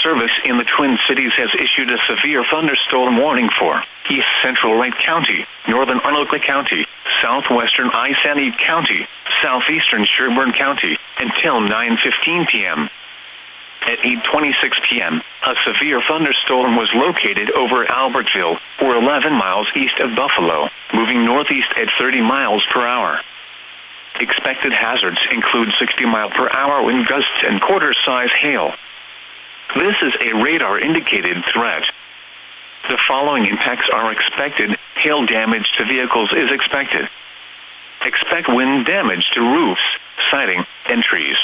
Service in the Twin Cities has issued a severe thunderstorm warning for East Central Wright County, Northern Anoka County, Southwestern Isanti County, Southeastern Sherburne County, until 9:15 p.m. At 8:26 p.m., a severe thunderstorm was located over Albertville, or 11 miles east of Buffalo, moving northeast at 30 miles per hour. Expected hazards include 60-mile-per-hour wind gusts and quarter-size hail. This is a radar-indicated threat. The following impacts are expected. Hail damage to vehicles is expected. Expect wind damage to roofs, siding, and trees.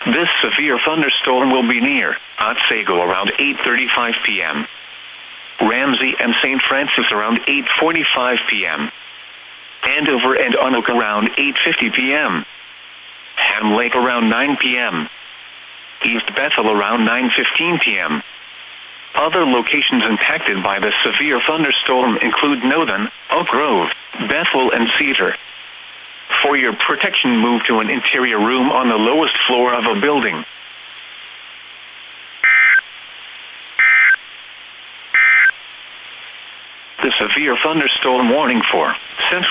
This severe thunderstorm will be near Otsego around 8:35 p.m., Ramsey and St. Francis around 8:45 p.m., Andover and Anoka around 8:50 p.m., Ham Lake around 9 p.m., East Bethel around 9:15 p.m. Other locations impacted by the severe thunderstorm include Nothin, Oak Grove, Bethel, and Cedar. For your protection, move to an interior room on the lowest floor of a building. The severe thunderstorm warning for Central